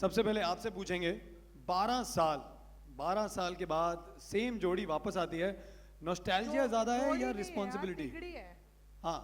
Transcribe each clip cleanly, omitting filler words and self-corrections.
सबसे पहले आपसे पूछेंगे 12 साल के बाद सेम जोड़ी वापस आती है, नॉस्टैल्जिया ज्यादा है या रिस्पॉन्सिबिलिटी? हाँ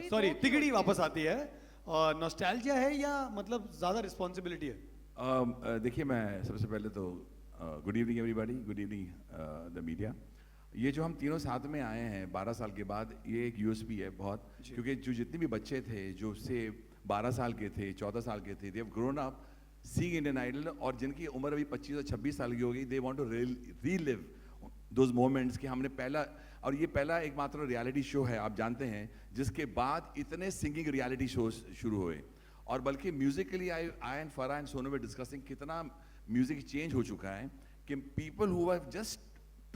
सॉरी, तिगड़ी वापस आती है और नॉस्टैल्जिया है या मतलब ज्यादा रिस्पॉन्सिबिलिटी है? देखिए, मैं सबसे पहले तो good evening everybody, good evening the media. ये जो हम तीनों साथ में आए हैं 12 साल के बाद, ये एक यूएसपी है बहुत, क्योंकि जो जितने भी बच्चे थे जो से 12 साल के थे, 14 साल के थे, they have grown up seeing Indian Idol, और जिनकी उम्र अभी 25 और 26 साल की हो गई, they want to relive those moments कि हमने पहला, और ये पहला एकमात्र रियलिटी शो है आप जानते हैं जिसके बाद इतने सिंगिंग रियलिटी शो शुरू हुए। और बल्कि Musically I and Farah and Sonu were discussing कितना म्यूजिक चेंज हो चुका है कि पीपल हु हैव जस्ट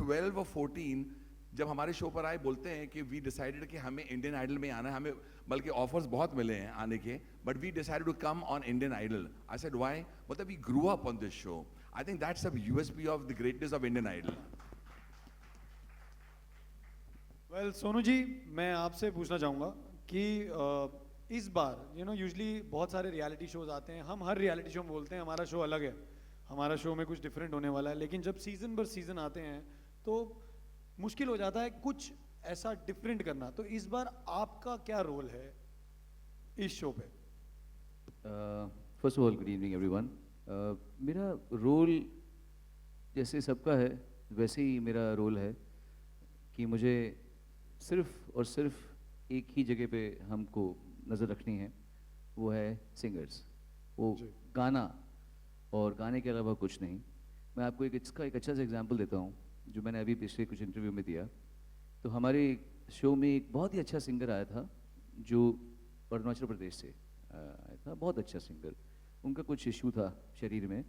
12 और 14 जब हमारे शो पर आए बोलते हैं कि वी डिसाइडेड कि हमें इंडियन आइडल में आना है, हमें बल्कि ऑफर्स बहुत मिले हैं आने के, but we decided to come on Indian Idol. I said why? मतलब we grew up on this show. I think that's a USP of the greatness of Indian Idol. Well Sonu ji, मैं आपसे पूछना चाहूँगा कि इस बार यूजुअली बहुत सारे रियलिटी शोज आते हैं, हम हर रियलिटी शो में बोलते हैं हमारा शो अलग है, हमारा शो में कुछ डिफरेंट होने वाला है, लेकिन जब सीजन पर सीजन आते हैं तो मुश्किल हो जाता है कुछ ऐसा डिफरेंट करना। तो इस बार आपका क्या रोल है इस शो पे? First of all good evening everyone. मेरा रोल जैसे सबका है वैसे ही मेरा रोल है कि मुझे सिर्फ और सिर्फ एक ही जगह पे हमको नज़र रखनी है, वो है सिंगर्स, वो गाना और गाने के अलावा कुछ नहीं। मैं आपको इसका एक अच्छा सा एग्जांपल देता हूँ जो मैंने अभी पिछले कुछ इंटरव्यू में दिया। तो हमारे शो में एक बहुत ही अच्छा सिंगर आया था जो अरुणाचल प्रदेश से आया था, बहुत अच्छा सिंगर। उनका कुछ इशू था शरीर में,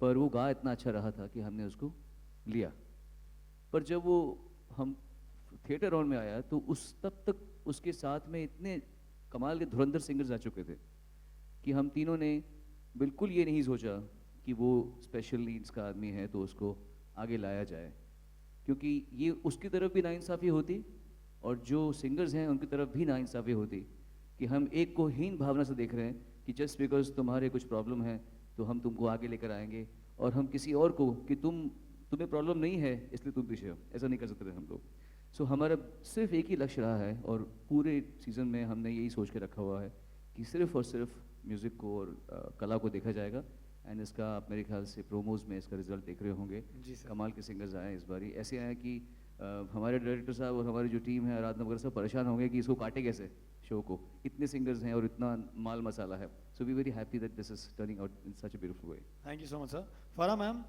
पर वो गा इतना अच्छा रहा था कि हमने उसको लिया। पर जब वो हम थिएटर राउंड में आया तो उस तब तक उसके साथ में इतने कमाल के धुरंधर सिंगर्स आ चुके थे कि हम तीनों ने बिल्कुल ये नहीं सोचा कि वो स्पेशल नीड्स का आदमी है तो उसको आगे लाया जाए, क्योंकि ये उसकी तरफ भी नाइंसाफ़ी होती और जो सिंगर्स हैं उनकी तरफ भी नाइंसाफ़ी होती कि हम एक को हीन भावना से देख रहे हैं कि जस्ट बिकॉज तुम्हारे कुछ प्रॉब्लम है तो हम तुमको आगे लेकर आएंगे, और हम किसी और को कि तुम्हें प्रॉब्लम नहीं है इसलिए तुम पीछे हो, ऐसा नहीं कर सकते हम लोग। सो हमारा सिर्फ एक ही लक्ष्य रहा है और पूरे सीज़न में हमने यही सोच के रखा हुआ है कि सिर्फ और सिर्फ म्यूज़िक को और कला को देखा जाएगा। एंड इसका आप मेरे ख्याल से प्रोमोज में इसका रिजल्ट देख रहे होंगे। कमाल के सिंगर्स आए इस बारी, ऐसे आए कि हमारे डायरेक्टर साहब और हमारी जो टीम है आराधना वगैरह सब परेशान होंगे कि इसको काटे कैसे शो को, इतने सिंगर्स हैं और इतना माल मसाला है। So we very happy that this is turning out in such a beautiful way. Thank you so much sir. Farah ma'am,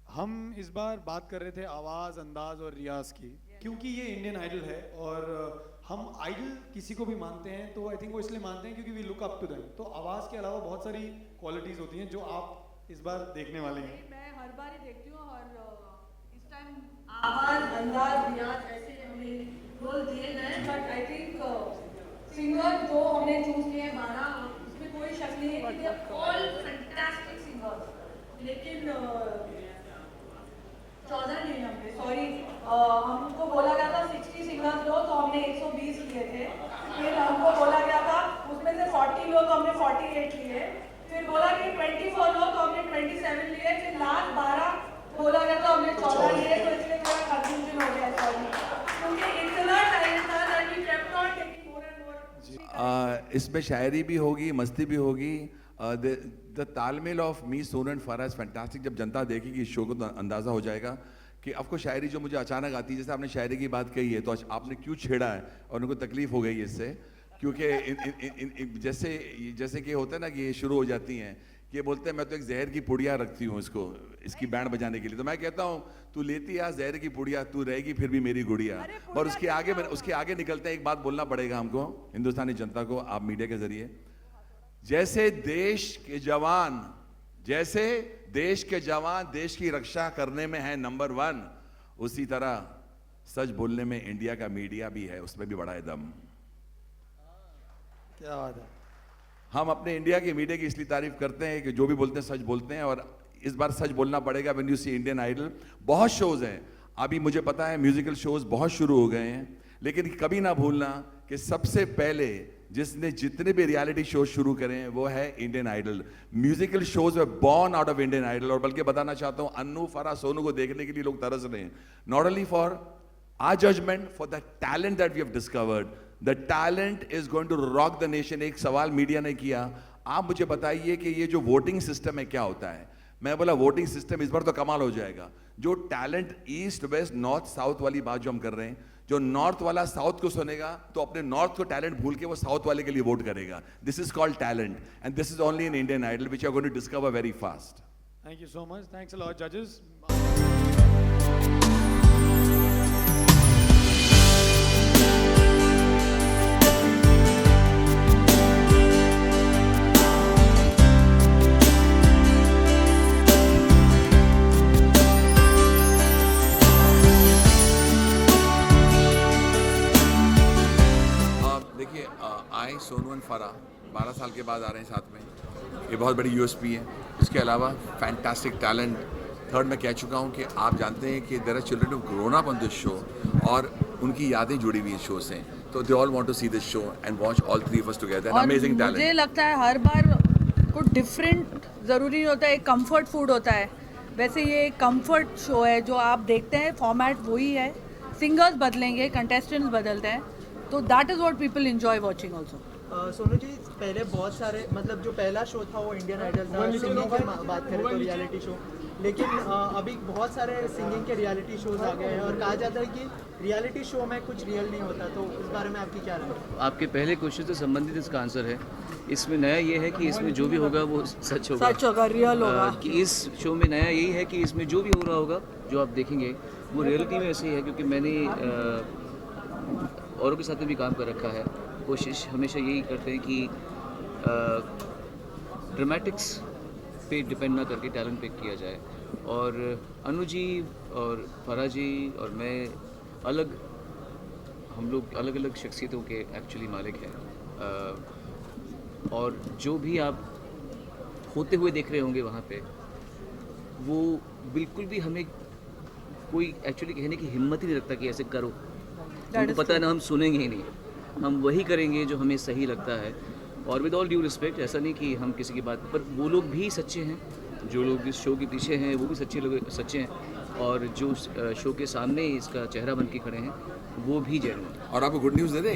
हम इस बार बात कर रहे थे आवाज़, अंदाज और रियाज की, क्योंकि ये इंडियन आइडल है और हम आइडल किसी को भी मानते हैं तो आई थिंक वो इसलिए मानते हैं क्योंकि we look up to them. तो आवाज़ के अलावा बहुत सारी क्वालिटीज़ होती हैं जो आप इस बार देखने वाले हैं। मैं हर बार ही देखती हूँ और इस टाइम आवाज़, अंदाज, रियाज ऐसे हमें रोल दिए गए, बट आई थिंक सिंगर जो हमने चूज किए हैं 12, उसमें कोई शक नहीं है कि they are all fantastic singers. लेकिन 14 नहीं हमने, सॉरी, हमको बोला गया था 60 सिंगर्स लो तो हमने 120 लिए थे। फिर हमको बोला गया था उसमें से 40 लो तो हमने 48 लिए। फिर बोला कि 24 लो तो हमने 27 लिए। फिर लास्ट 12 बोला गया तो हमने 14 लिए। तो इसलिए मेरा कंफ्यूजन हो गया, सॉरी, क्योंकि इतना टाइम था that we kept on taking more and more. इसमें शायरी भी होगी, मस्ती भी होगी। द तालमेल of me, Sonu and Farah is fantastic. जब जनता देखेगी इस शो को तो अंदाज़ा हो जाएगा कि आपको शायरी जो मुझे अचानक आती है, जैसे आपने शायरी की बात कही है तो आपने क्यों छेड़ा है और उनको तकलीफ हो गई इससे, क्योंकि जैसे कि होता है ना कि ये शुरू हो जाती हैं कि ये बोलते हैं मैं तो एक जहर की पुड़िया रखती हूँ इसकी बैंड बजाने के लिए। तो मैं कहता हूँ तू लेती आ जहर की पुड़िया, तू रहेगी फिर भी मेरी गुड़िया। और उसके आगे निकलते हैं, एक बात बोलना पड़ेगा हमको, हिंदुस्तानी जनता को, आप मीडिया के जरिए, जैसे देश के जवान देश की रक्षा करने में है नंबर 1, उसी तरह सच बोलने में इंडिया का मीडिया भी है, उसमें भी बड़ा है दम। क्या बात है। हम अपने इंडिया के मीडिया की इसलिए तारीफ करते हैं कि जो भी बोलते हैं सच बोलते हैं, और इस बार सच बोलना पड़ेगा। When you see Indian Idol, बहुत शोज हैं अभी, मुझे पता है म्यूजिकल शोज बहुत शुरू हो गए हैं, लेकिन कभी ना भूलना कि सबसे पहले जिसने जितने भी रियलिटी शो शुरू करे हैं वो है Indian Idol. Musical shows were born out of Indian Idol, और बल्कि बताना चाहता हूं अन्नू, फराह, सोनू को देखने के लिए लोग तरस रहे हैं। Not only for our judgement, for the talent that we have discovered. The talent is going to rock the nation. एक सवाल मीडिया ने किया, आप मुझे बताइए कि ये जो वोटिंग सिस्टम है क्या होता है। मैं बोला वोटिंग सिस्टम इस बार तो कमाल हो जाएगा। जो talent east west north south वाली बात जो हम कर रहे हैं, जो नॉर्थ वाला साउथ को सुनेगा तो अपने नॉर्थ को टैलेंट भूल के वो साउथ वाले के लिए वोट करेगा। This is called talent and this is only in Indian Idol which you are going to discover very fast. Thank you so much. Thanks a lot, judges. देखिए, आई Sonu and Farah 12 साल के बाद आ रहे हैं साथ में, ये बहुत बड़ी यूएसपी है। इसके अलावा फैंटास्टिक टैलेंट। थर्ड, मैं कह चुका हूँ कि आप जानते हैं कि there are children who grown up on this show और उनकी यादें जुड़ी हुई इस शो से, तो they all want to see this show and watch all three of us together. Amazing talent. मुझे लगता है हर बार कुछ डिफरेंट ज़रूरी नहीं होता है, एक कंफर्ट फूड होता है। वैसे ये एक कंफर्ट शो है जो आप देखते हैं, फॉर्मेट वही है, सिंगर्स बदलेंगे, कंटेस्टेंट्स बदलते हैं, तो that is what people enjoy watching also. Sonu ji, पहले बहुत सारे मतलब जो पहला शो था वो इंडियन आइडल था, सिंगिंग की बात करें तो रियलिटी शो, लेकिन अभी बहुत सारे सिंगिंग के रियलिटी शोज आ गए हैं और कहा जाता है कि रियलिटी शो में कुछ रियल नहीं होता, तो इस बारे में आपकी क्या राय है? आपके पहले क्वेश्चन से संबंधित इसका आंसर है। इसमें नया ये है कि इसमें जो भी होगा वो सच होगा, सच होगा, रियल होगा। कि इस शो में नया यही है कि इसमें जो भी हो रहा होगा, जो आप देखेंगे वो रियलिटी में ऐसे ही है। क्योंकि मैंने औरों के साथ में भी काम कर रखा है। कोशिश हमेशा यही करते हैं कि ड्रामेटिक्स पे डिपेंड ना करके टैलेंट पे किया जाए। और अनु जी और फराह जी और मैं हम लोग अलग अलग शख्सियतों के एक्चुअली मालिक हैं। और जो भी आप होते हुए देख रहे होंगे वहाँ पे, वो बिल्कुल भी हमें कोई एक्चुअली कहने की हिम्मत ही नहीं रखता कि ऐसे करो। उनको पता है ना, हम सुनेंगे ही नहीं, हम वही करेंगे जो हमें सही लगता है। और विद ऑल ड्यू रिस्पेक्ट, ऐसा नहीं कि हम किसी की बात पर, वो लोग भी सच्चे हैं, जो लोग इस शो के पीछे हैं वो भी सच्चे हैं, और जो शो के सामने इसका चेहरा बन के खड़े हैं वो भी जेन्युइन हैं। और आपको गुड न्यूज़ दे दे,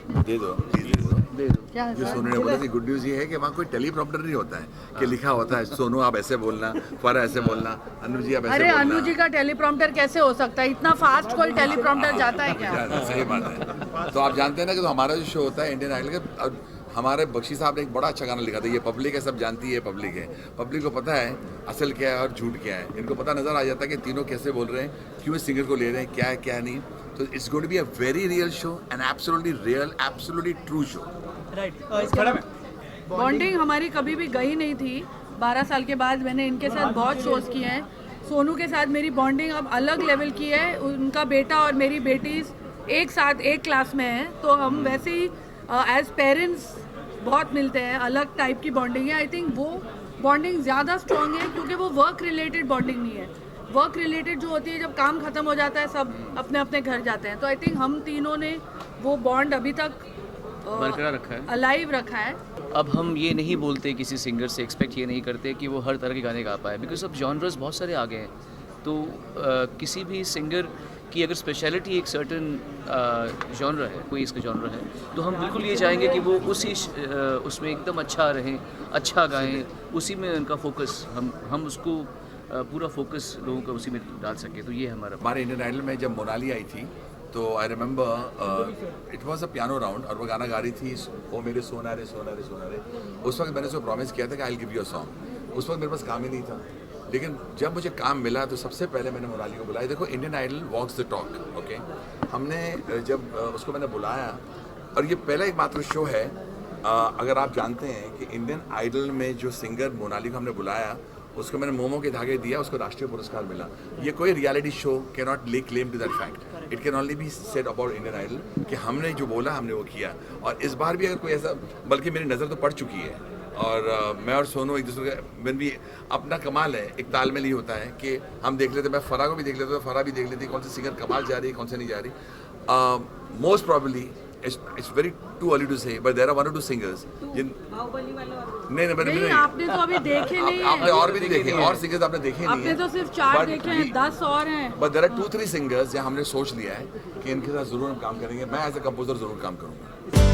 दे दो प्लीज दे दो। दे दो। क्या है जो सर? सोनू ने बोला थी, गुड न्यूज़ ये है कि वहाँ कोई टेलीप्रॉम्प्टर नहीं होता है कि लिखा होता है सोनू आप ऐसे बोलना, फराह ऐसे बोलना, अनु जी आप ऐसे अरे बोलना। अनु जी का टेलीप्रॉम्प्टर कैसे हो सकता है? इतना फास्ट कोई टेलीप्रॉम्प्टर जाता है क्या? सही बात है। तो आप जानते हैं ना कि तो हमारा जो शो होता है इंडियन आइडल का, हमारे बख्शी साहब ने एक बड़ा अच्छा गाना लिखा था, ये पब्लिक है, सब जानती है पब्लिक है, पब्लिक को पता है असल क्या है और झूठ क्या है। इनको पता नज़र आ जाता है कि तीनों कैसे बोल रहे हैं, क्यों इस सिंगर को ले रहे हैं, क्या है क्या नहीं। तो it's going to be a very real show and absolutely real, absolutely true show. Right. Bonding हमारी कभी भी गई नहीं थी। 12 साल के बाद मैंने इनके साथ बहुत शोज़ किए हैं। सोनू के साथ मेरी बॉन्डिंग अब अलग लेवल की है। उनका बेटा और मेरी बेटी एक साथ एक क्लास में हैं, तो हम वैसे ही एज पेरेंट्स बहुत मिलते हैं। अलग टाइप की बॉन्डिंग है। आई थिंक वो बॉन्डिंग ज़्यादा स्ट्रॉन्ग है क्योंकि वो वर्क रिलेटेड बॉन्डिंग नहीं है। वर्क रिलेटेड जो होती है, जब काम खत्म हो जाता है सब अपने अपने घर जाते हैं। तो आई थिंक हम तीनों ने वो बॉन्ड अभी तक बरकरार रखा है, अलाइव रखा है। अब हम ये नहीं बोलते किसी सिंगर से, एक्सपेक्ट ये नहीं करते कि वो हर तरह के गाने गा पाए, बिकॉज अब जॉनर्स बहुत सारे आ गए हैं। तो किसी भी सिंगर की अगर स्पेशलिटी एक सर्टन जॉनर है, कोई इसका जॉनर है, तो हम बिल्कुल ये चाहेंगे कि वो उसमें एकदम अच्छा रहें, अच्छा गाएं, उसी में उनका फोकस, हम उसको पूरा फोकस लोगों का उसी में डाल सके। तो ये हमारे इंडियन आइडल में जब मोनाली आई थी तो I remember it was a piano round और वो गाना गा रही थी, ओ मेरे सोना रे सोना रे सोना रे। उस वक्त मैंने उसको प्रॉमिस किया था कि I will give you a song. उस वक्त मेरे पास काम ही नहीं था, लेकिन जब मुझे काम मिला तो सबसे पहले मैंने मोनाली को बुलाया। देखो, Indian Idol walks the talk, okay. हमने जब उसको मैंने बुलाया, और ये पहला एक मात्र शो है, अगर आप जानते हैं कि इंडियन आइडल में जो सिंगर मोनाली को हमने बुलाया, उसको मैंने मोमो के धागे दिया, उसको राष्ट्रीय पुरस्कार मिला। ये कोई reality show can not lay claim to that fact. It can only be said about Indian Idol कि हमने जो बोला हमने वो किया। और इस बार भी अगर कोई ऐसा, बल्कि मेरी नज़र तो पड़ चुकी है, और मैं और सोनू एक दूसरे का भी अपना कमाल है, एक तालमेल ही होता है कि हम देख लेते, मैं फराह को भी देख लेता हूँ, फराह भी देख लेती कौन सी सिंगर कमाल जा रही है, कौन से नहीं जा रही। Most probably it's very too early to say, but there are one or two singers. Baahubali वाले और नहीं मैंने नहीं, आपने तो अभी देखे नहीं है। आपने और भी नहीं देखे, और सिंगर्स आपने देखे नहीं आपने तो सिर्फ 4 देखे हैं, 10 और हैं। बट देयर आर 2-3 सिंगर्स जहाँ हमने सोच लिया है कि इनके साथ जरूर हम काम करेंगे। मैं एज अ कंपोजर जरूर काम करूंगा।